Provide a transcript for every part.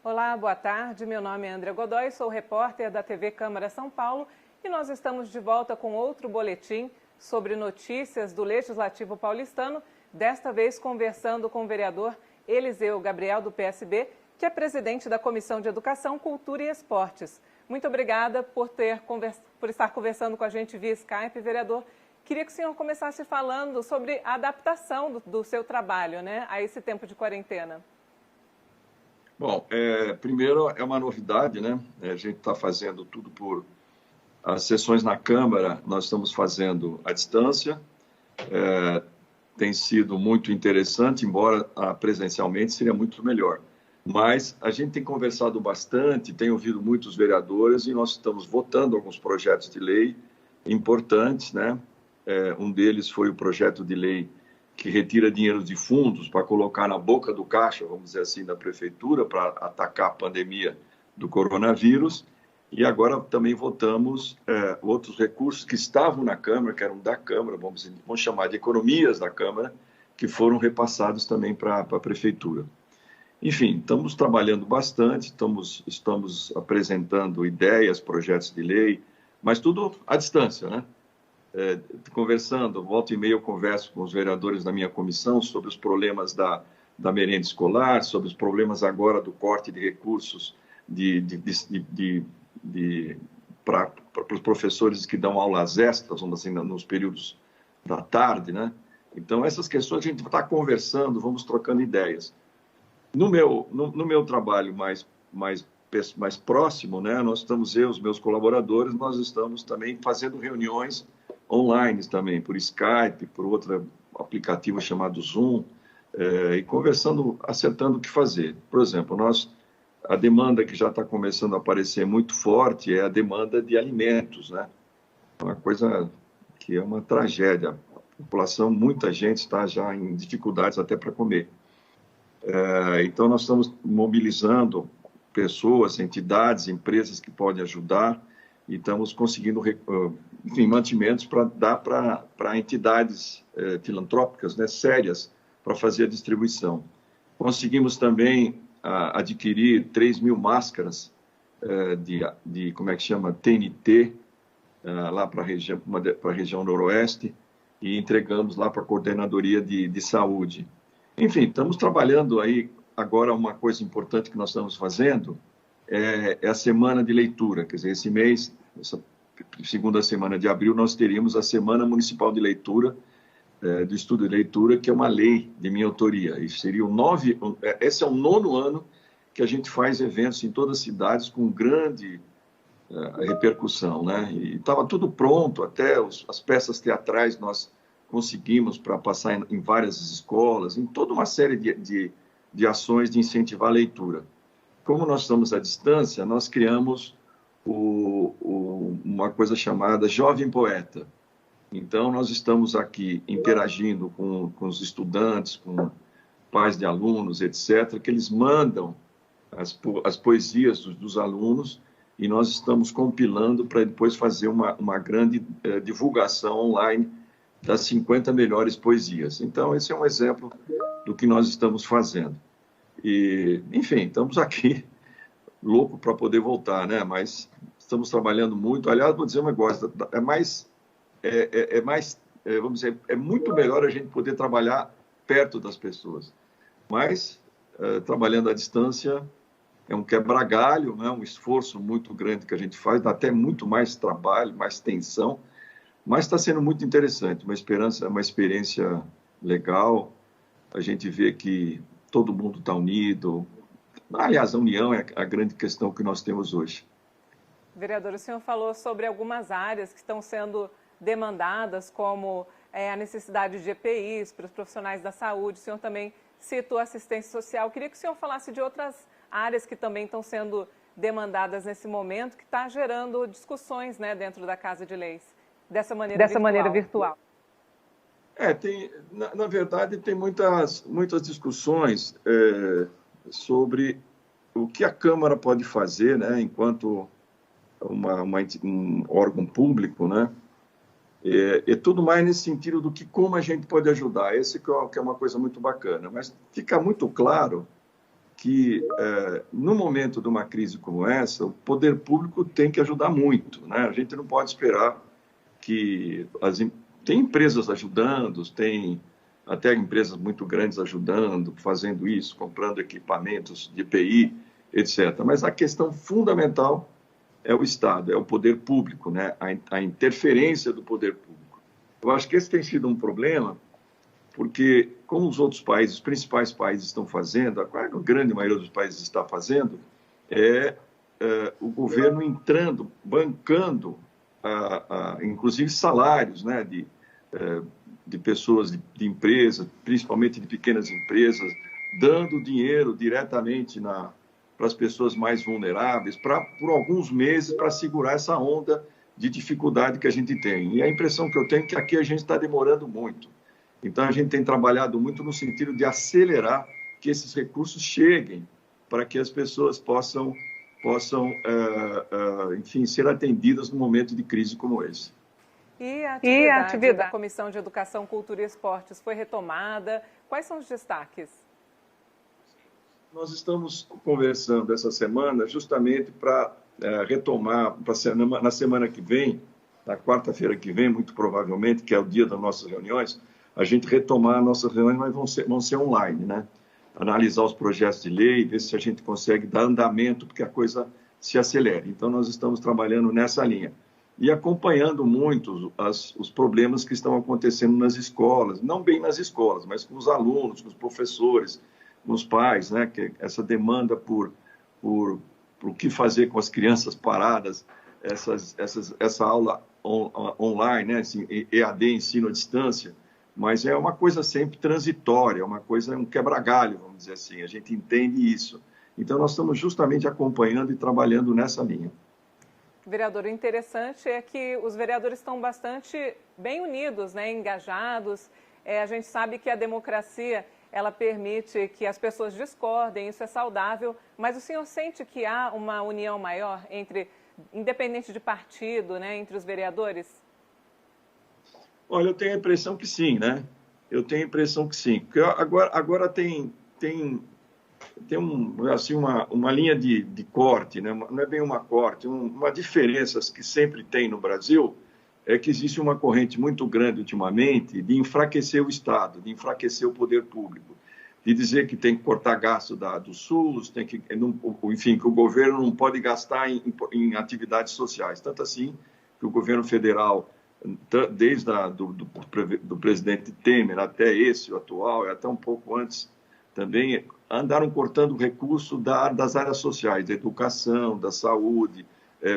Olá, boa tarde. Meu nome é André Godoy, sou repórter da TV Câmara São Paulo e nós estamos de volta com outro boletim sobre notícias do Legislativo paulistano, desta vez conversando com o vereador Eliseu Gabriel, do PSB, que é presidente da Comissão de Educação, Cultura e Esportes. Muito obrigada por estar conversando com a gente via Skype, vereador. Queria que o senhor começasse falando sobre a adaptação do seu trabalho, né, a esse tempo de quarentena. Bom, primeiro é uma novidade, né? A gente está fazendo tudo por as sessões na Câmara, nós estamos fazendo à distância. Tem sido muito interessante, embora presencialmente seria muito melhor. Mas a gente tem conversado bastante, tem ouvido muitos vereadores e nós estamos votando alguns projetos de lei importantes, né? Um deles foi o projeto de lei que retira dinheiro de fundos para colocar na boca do caixa, vamos dizer assim, da prefeitura, para atacar a pandemia do coronavírus. E agora também votamos outros recursos que estavam na Câmara, que eram da Câmara, vamos chamar de economias da Câmara, que foram repassados também para a prefeitura. Enfim, estamos trabalhando bastante, estamos apresentando ideias, projetos de lei, mas tudo à distância, né? Conversando, volta e meia eu converso com os vereadores da minha comissão sobre os problemas da merenda escolar, sobre os problemas agora do corte de recursos para os professores que dão aulas extras, vamos assim, nos períodos da tarde, né? Então, essas questões a gente está conversando, vamos trocando ideias. No meu trabalho mais próximo, né? Nós estamos, os meus colaboradores, nós estamos também fazendo reuniões online também, por Skype, por outro aplicativo chamado Zoom, e conversando, acertando o que fazer. Por exemplo, a demanda que já está começando a aparecer muito forte é a demanda de alimentos, né? Uma coisa que é uma tragédia. A população, muita gente está já em dificuldades até para comer. Então, nós estamos mobilizando pessoas, entidades, empresas que podem ajudar e estamos conseguindo, enfim, mantimentos para dar para entidades filantrópicas, né, sérias, para fazer a distribuição. Conseguimos também adquirir 3.000 máscaras como é que chama, TNT, lá para a região noroeste, e entregamos lá para a Coordenadoria de Saúde. Enfim, estamos trabalhando aí. Agora, uma coisa importante que nós estamos fazendo é a Semana de Leitura. Quer dizer, esse mês, essa segunda semana de abril, nós teríamos a Semana Municipal de Leitura, do Estudo de Leitura, que é uma lei de minha autoria. E seria esse é o 9º ano que a gente faz eventos em todas as cidades com grande repercussão, né? E estava tudo pronto, até as peças teatrais nós conseguimos para passar em várias escolas, em toda uma série de ações de incentivar a leitura. Como nós estamos à distância, nós criamos uma coisa chamada Jovem Poeta. Então, nós estamos aqui interagindo com os estudantes, com pais de alunos, etc., que eles mandam as poesias dos alunos e nós estamos compilando para depois fazer uma grande divulgação online das 50 melhores poesias. Então, esse é um exemplo do que nós estamos fazendo. E, enfim, estamos aqui louco para poder voltar, né? Mas estamos trabalhando muito. Aliás, vou dizer um negócio, vamos dizer, é muito melhor a gente poder trabalhar perto das pessoas. Mas, trabalhando à distância, é um quebra-galho, né? Um esforço muito grande que a gente faz, dá até muito mais trabalho, mais tensão, mas está sendo muito interessante, uma experiência legal. A gente vê que todo mundo está unido. Aliás, a união é a grande questão que nós temos hoje. Vereador, o senhor falou sobre algumas áreas que estão sendo demandadas, como a necessidade de EPIs para os profissionais da saúde. O senhor também citou assistência social. Queria que o senhor falasse de outras áreas que também estão sendo demandadas nesse momento, que está gerando discussões, né, dentro da Casa de Leis, dessa maneira virtual. Na verdade, tem muitas discussões sobre o que a Câmara pode fazer, né, enquanto um órgão público, né, e tudo mais nesse sentido do que como a gente pode ajudar. Esse que é uma coisa muito bacana. Mas fica muito claro que, no momento de uma crise como essa, o poder público tem que ajudar muito, né? A gente não pode esperar que... Tem empresas ajudando, tem até empresas muito grandes ajudando, fazendo isso, comprando equipamentos de EPI, etc. Mas a questão fundamental é o Estado, é o poder público, né? A interferência do poder público. Eu acho que esse tem sido um problema, porque, como os outros países, os principais países estão fazendo, a grande maioria dos países está fazendo, o governo entrando, bancando, inclusive salários, né, de pessoas, de empresas, principalmente de pequenas empresas, dando dinheiro diretamente para as pessoas mais vulneráveis, por alguns meses, para segurar essa onda de dificuldade que a gente tem. E a impressão que eu tenho é que aqui a gente está demorando muito. Então, a gente tem trabalhado muito no sentido de acelerar que esses recursos cheguem para que as pessoas possam enfim, ser atendidas num momento de crise como esse. E a atividade da Comissão de Educação, Cultura e Esportes foi retomada? Quais são os destaques? Nós estamos conversando essa semana justamente para retomar, na semana que vem, na quarta-feira que vem, muito provavelmente, que é o dia das nossas reuniões, a gente retomar nossas reuniões, mas vão ser online, né? Analisar os projetos de lei, ver se a gente consegue dar andamento para que a coisa se acelere. Então, nós estamos trabalhando nessa linha e acompanhando muito os problemas que estão acontecendo nas escolas, não bem nas escolas, mas com os alunos, com os professores, com os pais, né? Que essa demanda por o que fazer com as crianças paradas, essa aula online, né? Assim, EAD, ensino à distância, mas é uma coisa sempre transitória, um quebra-galho, vamos dizer assim, a gente entende isso. Então, nós estamos justamente acompanhando e trabalhando nessa linha. Vereador, o interessante é que os vereadores estão bastante bem unidos, né, engajados. A gente sabe que a democracia, ela permite que as pessoas discordem, isso é saudável, mas o senhor sente que há uma união maior independente de partido, né, entre os vereadores? Olha, eu tenho a impressão que sim, né? Eu tenho a impressão que sim. Porque agora tem assim, uma linha de corte, né? Não é bem uma corte, uma diferença que sempre tem no Brasil é que existe uma corrente muito grande ultimamente de enfraquecer o Estado, de enfraquecer o poder público, de dizer que tem que cortar gasto do SUS, enfim, que o governo não pode gastar em atividades sociais. Tanto assim que o governo federal, desde do presidente Temer até o atual, e até um pouco antes também, andaram cortando o recurso das áreas sociais, da educação, da saúde,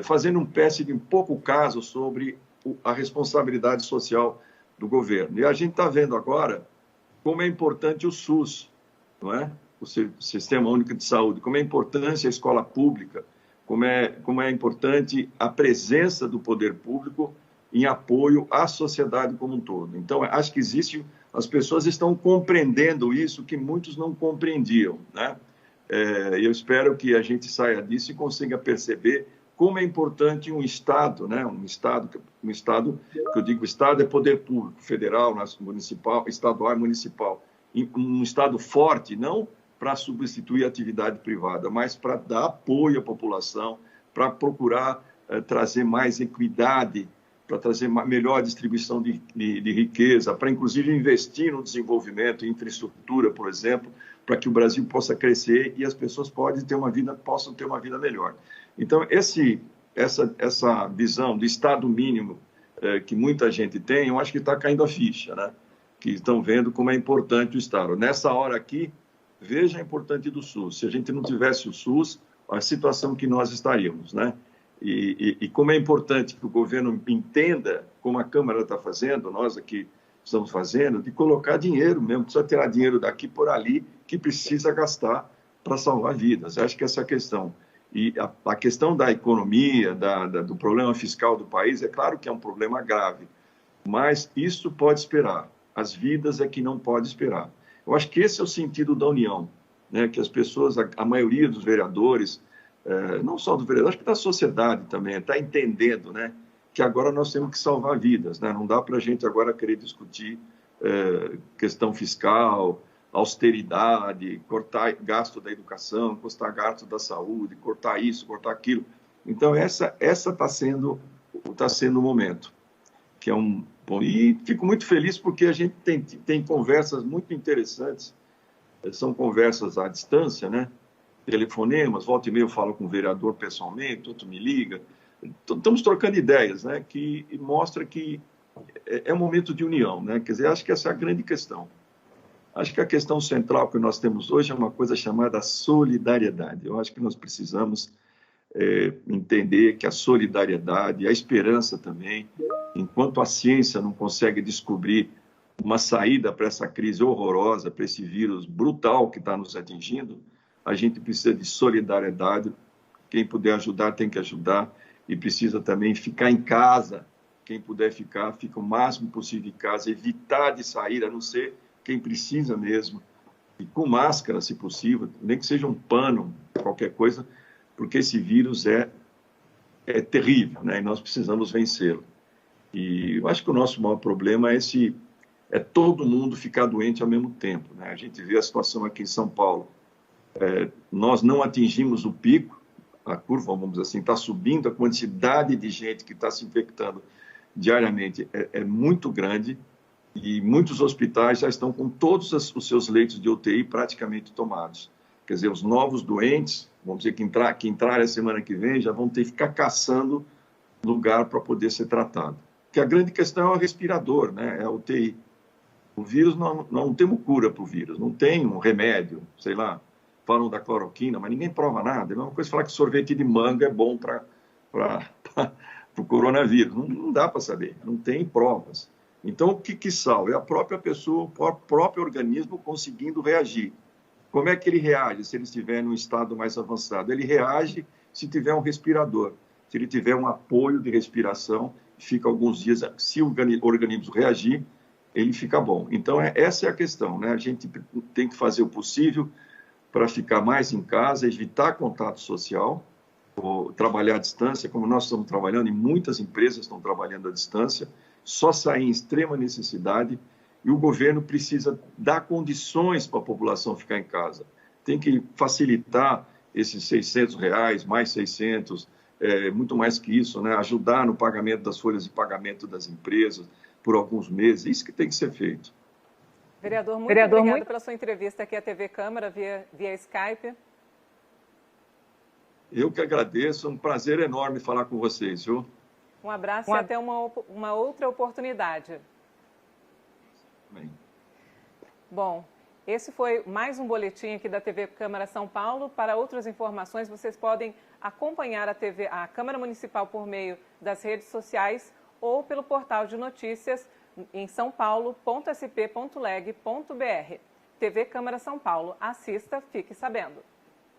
fazendo um pouco caso sobre a responsabilidade social do governo. E a gente está vendo agora como é importante o SUS, não é? O Sistema Único de Saúde, como é importante a escola pública, como é importante a presença do poder público em apoio à sociedade como um todo. Então, acho que as pessoas estão compreendendo isso que muitos não compreendiam, né? Eu espero que a gente saia disso e consiga perceber como é importante um Estado, né? Um Estado, que eu digo Estado é poder público, federal, municipal, estadual e municipal. Um Estado forte, não para substituir a atividade privada, mas para dar apoio à população, para procurar trazer mais equidade, para trazer melhor distribuição de riqueza, para inclusive investir no desenvolvimento, em infraestrutura, por exemplo, para que o Brasil possa crescer e as pessoas possam ter uma vida melhor. Então, essa visão do Estado mínimo que muita gente tem, eu acho que está caindo a ficha, né? Que estão vendo como é importante o Estado. Nessa hora aqui, veja a importância do SUS. Se a gente não tivesse o SUS, a situação que nós estaríamos, né? E como é importante que o governo entenda, como a Câmara está fazendo, nós aqui estamos fazendo, de colocar dinheiro mesmo, precisa tirar dinheiro daqui por ali, que precisa gastar para salvar vidas. Acho que essa questão. E a questão da economia, do problema fiscal do país, é claro que é um problema grave, mas isso pode esperar. As vidas é que não pode esperar. Eu acho que esse é o sentido da união, né? Que as pessoas, a maioria dos vereadores, não só do vereador, acho que da sociedade também, está entendendo, né, que agora nós temos que salvar vidas, né? Não dá para a gente agora querer discutir questão fiscal, austeridade, cortar gasto da educação, cortar gasto da saúde, cortar isso, cortar aquilo. Então, essa está sendo o momento, que é um... Bom, e fico muito feliz porque a gente tem conversas muito interessantes, são conversas à distância, né? Telefonemas, volta e meia eu falo com o vereador pessoalmente, outro me liga. Estamos trocando ideias, né? Que mostra que é um momento de união, né? Quer dizer, acho que essa é a grande questão. Acho que a questão central que nós temos hoje é uma coisa chamada solidariedade. Eu acho que nós precisamos entender que a solidariedade, a esperança também, enquanto a ciência não consegue descobrir uma saída para essa crise horrorosa, para esse vírus brutal que está nos atingindo, a gente precisa de solidariedade. Quem puder ajudar tem que ajudar e precisa também ficar em casa. Quem puder fica o máximo possível em casa, evitar de sair, a não ser quem precisa mesmo, e com máscara, se possível, nem que seja um pano, qualquer coisa, porque esse vírus é terrível, né? E nós precisamos vencê-lo. E eu acho que o nosso maior problema é todo mundo ficar doente ao mesmo tempo, né? A gente vê a situação aqui em São Paulo. Nós não atingimos o pico, a curva, vamos dizer assim, está subindo, a quantidade de gente que está se infectando diariamente é muito grande e muitos hospitais já estão com todos os seus leitos de UTI praticamente tomados. Quer dizer, os novos doentes, vamos dizer, que entrarem a semana que vem, já vão ter que ficar caçando lugar para poder ser tratado. Porque a grande questão é o respirador, né? É a UTI. O vírus, não temos cura para o vírus, não tem um remédio, sei lá, falam da cloroquina, mas ninguém prova nada. É a mesma coisa falar que sorvete de manga é bom para o coronavírus. Não dá para saber, não tem provas. Então, o que salva? É a própria pessoa, o próprio organismo conseguindo reagir. Como é que ele reage se ele estiver num estado mais avançado? Ele reage se tiver um respirador, se ele tiver um apoio de respiração, fica alguns dias, se o organismo reagir, ele fica bom. Então, essa é a questão, né? A gente tem que fazer o possível para ficar mais em casa, evitar contato social, ou trabalhar à distância, como nós estamos trabalhando, e muitas empresas estão trabalhando à distância, só sair em extrema necessidade, e o governo precisa dar condições para a população ficar em casa. Tem que facilitar esses R$600, mais 600, muito mais que isso, né? Ajudar no pagamento das folhas de pagamento das empresas por alguns meses. Isso que tem que ser feito. Vereador, muito obrigado pela sua entrevista aqui à TV Câmara, via Skype. Eu que agradeço, é um prazer enorme falar com vocês, viu? Um abraço e até uma outra oportunidade. Bem. Bom, esse foi mais um boletim aqui da TV Câmara São Paulo. Para outras informações, vocês podem acompanhar a Câmara Municipal por meio das redes sociais ou pelo portal de notícias em sãopaulo.sp.leg.br. TV Câmara São Paulo. Assista, fique sabendo.